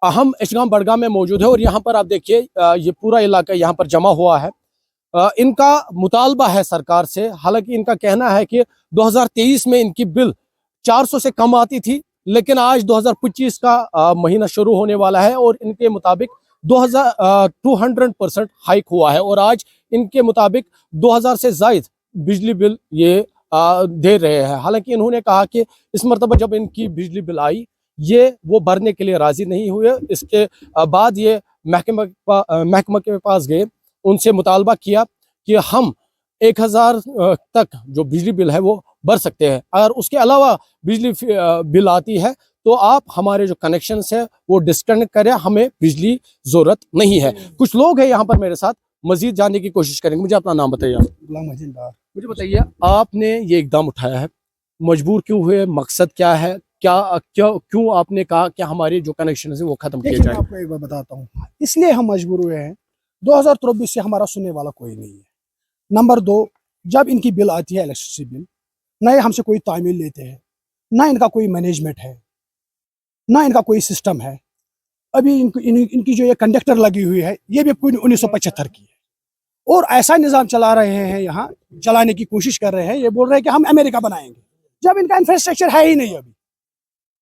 हम इशगाम बड़गाम में मौजूद है और यहाँ पर आप देखिए ये पूरा इलाका यहाँ पर जमा हुआ है। इनका मुतालबा है सरकार से, हालांकि इनका कहना है कि 2023 में इनकी बिल 400 से कम आती थी, लेकिन आज 2025 का महीना शुरू होने वाला है और इनके मुताबिक 200% हाइक हुआ है और आज इनके मुताबिक 2000 से ज़ायद बिजली बिल ये दे रहे हैं। हालांकि इन्होंने कहा कि इस मरतबा जब इनकी बिजली बिल आई ये वो भरने के लिए राज़ी नहीं हुए। इसके बाद ये महकमा के पास गए, उनसे मुतालबा किया कि हम 1000 तक जो बिजली बिल है वो भर सकते हैं, अगर उसके अलावा बिजली बिल आती है तो आप हमारे जो कनेक्शंस है वो डिस्कनेक्ट करें, हमें बिजली ज़रूरत नहीं है। कुछ लोग हैं यहाँ पर मेरे साथ, मजीद जानने की कोशिश करेंगे। मुझे अपना नाम बताइए। मुझे बताइए, आपने ये इकदाम उठाया है, मजबूर क्यों हुए, मकसद क्या है, क्यों आपने कहा कि हमारे जो कनेक्शन है वो खत्म किए जाए? मैं आपको एक बार बताता हूँ, इसलिए हम मजबूर हुए हैं। 2024 से हमारा सुनने वाला कोई नहीं है। नंबर 2, जब इनकी बिल आती है इलेक्ट्रिसिटी बिल, ना ये हमसे कोई तामील लेते हैं, ना इनका कोई मैनेजमेंट है, ना इनका कोई सिस्टम है। अभी इनकी जो ये कंडक्टर लगी हुई है ये भी 1975 की है और ऐसा निज़ाम चला रहे हैं, यहाँ चलाने की कोशिश कर रहे हैं। ये बोल रहे हैं कि हम अमेरिका बनाएंगे, जब इनका इंफ्रास्ट्रक्चर है ही नहीं अभी,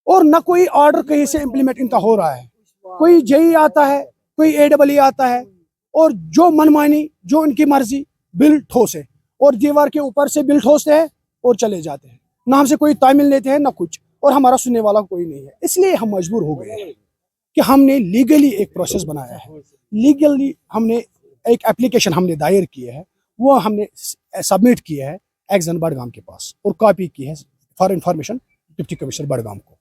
और न कोई ऑर्डर कहीं से इम्प्लीमेंट इनका हो रहा है। कोई जेई आता है, कोई AEE आता है और जो मनमानी, जो इनकी मर्जी, बिल ठोसे और दीवार के ऊपर से बिल ठोसते हैं और चले जाते हैं। ना हमसे कोई तामील लेते हैं ना कुछ, और हमारा सुनने वाला कोई नहीं है। इसलिए हम मजबूर हो गए हैं कि हमने लीगली एक प्रोसेस बनाया है। लीगली हमने एक एप्लीकेशन हमने दायर की है, वो हमने सबमिट किया है एक्जन बड़गाम के पास और कॉपी की है for information deputy commissioner Budgam को।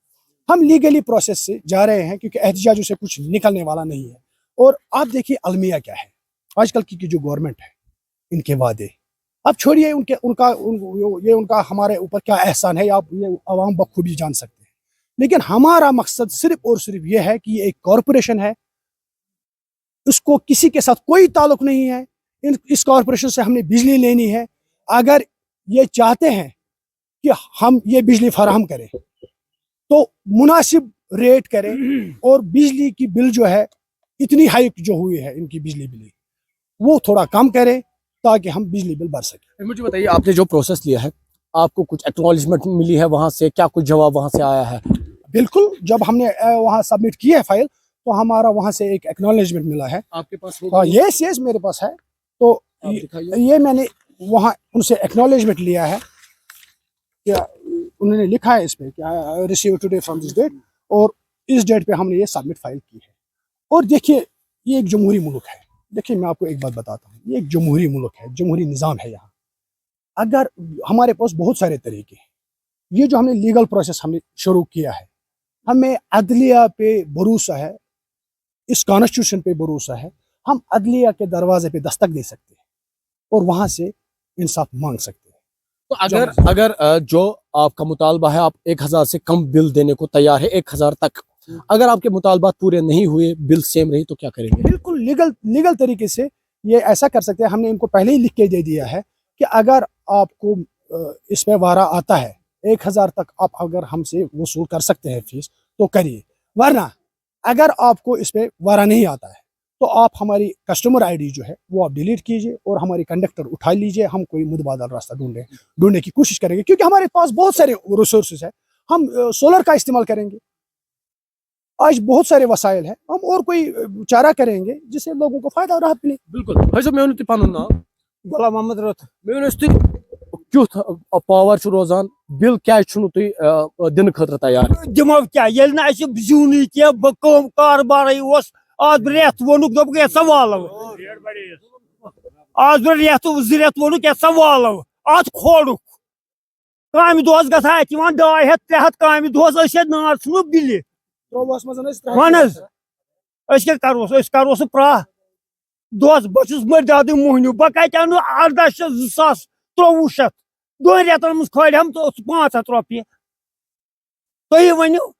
हम लीगली प्रोसेस से जा रहे हैं क्योंकि एहतजाजों से कुछ निकलने वाला नहीं है। और आप देखिए अलमिया क्या है आजकल की जो गवर्नमेंट है, इनके वादे अब छोड़िए, उनका हमारे ऊपर क्या एहसान है आप ये आवाम बखूबी जान सकते हैं। लेकिन हमारा मकसद सिर्फ और सिर्फ ये है कि ये एक कॉरपोरेशन है, उसको किसी के साथ कोई ताल्लुक नहीं है। इस कॉरपोरेशन से हमने बिजली लेनी है। अगर ये चाहते हैं कि हम ये बिजली फराहम करें तो मुनासिब रेट करें और बिजली की बिल जो है इतनी हाइक जो हुई है इनकी बिजली बिल वो थोड़ा कम करें ताकि हम बिजली बिल भर सकें। मुझे बताइए, आपने जो प्रोसेस लिया है आपको कुछ एक्नॉलेजमेंट मिली है वहाँ से, क्या कुछ जवाब वहाँ से आया है? बिल्कुल, जब हमने वहाँ सबमिट की है फाइल तो हमारा वहाँ से एक एक्नॉलेजमेंट मिला है। आपके पास? यस मेरे पास है। तो ये मैंने वहाँ उनसे एक्नॉलेजमेंट लिया है, क्या उन्होंने लिखा है इस पे क्या receive today from this date, और इस डेट पे हमने ये सबमिट फाइल की है। और देखिए ये एक जमहूरी मुल्क है। देखिए मैं आपको एक बात बताता हूँ, ये एक जमहूरी मुल्क है, जमहूरी निज़ाम है यहाँ। अगर हमारे पास बहुत सारे तरीके हैं, ये जो हमने लीगल प्रोसेस हमने शुरू किया है, हमें अदलिया पे भरोसा है, इस कॉन्स्टिट्यूशन पे भरोसा है। हम अदलिया के दरवाजे पे दस्तक दे सकते हैं और वहाँ से इंसाफ मांग सकते हैं। तो अगर जो आपका मुतालबा है, आप 1000 से कम बिल देने को तैयार है, 1000 तक, अगर आपके मुतालबात पूरे नहीं हुए, बिल सेम रही, तो क्या करेंगे? बिल्कुल लीगल तरीके से ये ऐसा कर सकते हैं। हमने इनको पहले ही लिख के दे दिया है कि अगर आपको इस पे वारा आता है 1000 तक आप अगर हमसे वसूल कर सकते हैं फीस तो करिए, वरना अगर आपको इस पे वारा नहीं आता है तो आप हमारी कस्टमर ID जो है वो आप डिलीट कीजिए और हमारी कंडक्टर उठा लीजिए। हम कोई मुतबादल रास्ता ढूंढने की कोशिश करेंगे, क्योंकि हमारे पास बहुत सारे रिसोर्सेज है। हम सोलर का इस्तेमाल करेंगे, आज बहुत सारे वसाइल हैं, हम और कोई चारा करेंगे जिससे लोगों को फायदा राहत मिले। बिल्कुल भाई साहब, मैं पान गुलाम मोहम्मद रथ क्युथ पावर रोजान, बिल क्या दिन खतर तैयार? दिमो क्या जून कम कारबार आज रेत वोनुक दोप सवाल आज रेत 2 रेत वोनुक सवाल आज खोड़ुक काम दोस ग 200 300 काम दोस नार छु बिल वन क्या करो प्रा दोस बस मर्दाद मोहनू बह कत 18,000 2 रेतन मज खोल हम तो 500 रुपये तुम वनो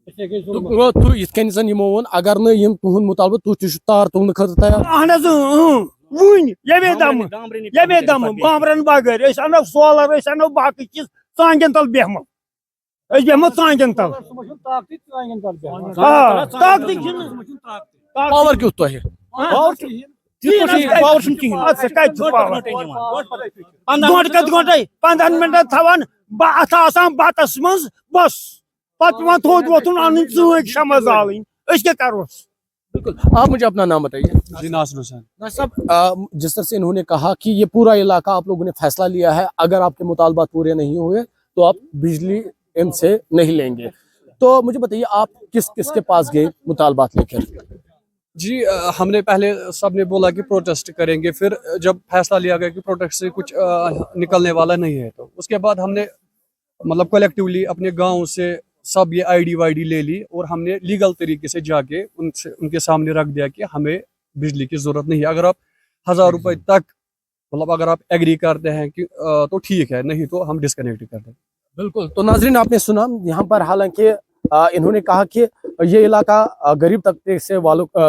वो अगर तुहद मुतालबा तुह तार तुलने खतर तैयार? अहन यमे दम बामरन बगैर अनो सोलर अनो बाकी चीज सांगन तल बेहमो أسۍ بیٚہمو ژانٛگٮ۪ن تل طاقتٕے چھُنہٕ पावर क्यों तो है पावर چھُنہٕ کِہیٖنۍ اَتھ کَتہِ چھُ پاور گنٛٹہٕ گنٛٹے 15 مِنٹن تھاوان اَتھ آسان بَتس منٛز بس پتہٕ پیٚوان تھوٚد وۄتھُن اَنٕنۍ ژٲنٛگۍ شمع زالٕنۍ أسۍ کیٛاہ کَروس बिल्कुल आप मुझे अपना नाम बताइए जी नासिर हुसैन। साहब जिस तरह से इन्होंने कहा कि ये पूरा इलाका आप लोगों ने फैसला लिया है अगर आपके मुतालबात पूरे नहीं हुए तो आप बिजली इनसे नहीं लेंगे तो मुझे बताइए आप किस किस के पास गए मुतालबात लेकर जी हमने पहले सब ने बोला कि प्रोटेस्ट करेंगे, फिर जब फैसला लिया गया कि प्रोटेस्ट से कुछ निकलने वाला नहीं है तो उसके बाद हमने मतलब कलेक्टिवली अपने गांव से सब ये आईडी वाईडी ले ली और हमने लीगल तरीके से जाके उनके सामने रख दिया कि हमें बिजली की ज़रूरत नहीं है। अगर आप 1000 रुपये तक मतलब अगर आप एग्री करते हैं कि तो ठीक है, नहीं तो हम डिस्कनेक्ट कर दें। बिल्कुल तो नाजरीन आपने सुना यहाँ पर हालांकि इन्होंने कहा कि ये इलाका गरीब तबके से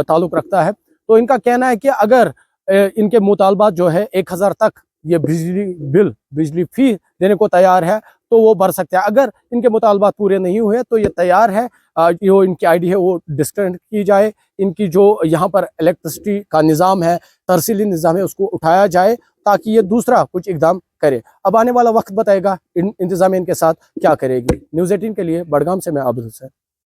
ताल्लुक़ रखता है तो इनका कहना है कि अगर इनके मुतालबात जो है 1000 तक ये बिजली फी देने को तैयार है तो वो भर सकते हैं। अगर इनके मुतालबात पूरे नहीं हुए तो ये तैयार है जो इनकी आईडी है वो डिस्कनेक्ट की जाए, इनकी जो यहाँ पर इलेक्ट्रिसिटी का निज़ाम है तरसीली निज़ाम है उसको उठाया जाए ताकि ये दूसरा कुछ इकदाम करे। अब आने वाला वक्त बताएगा इंतज़ामिया इनके साथ क्या करेगी। न्यूज़ 18 के लिए बड़गाम से मैं आबिद हुसैन।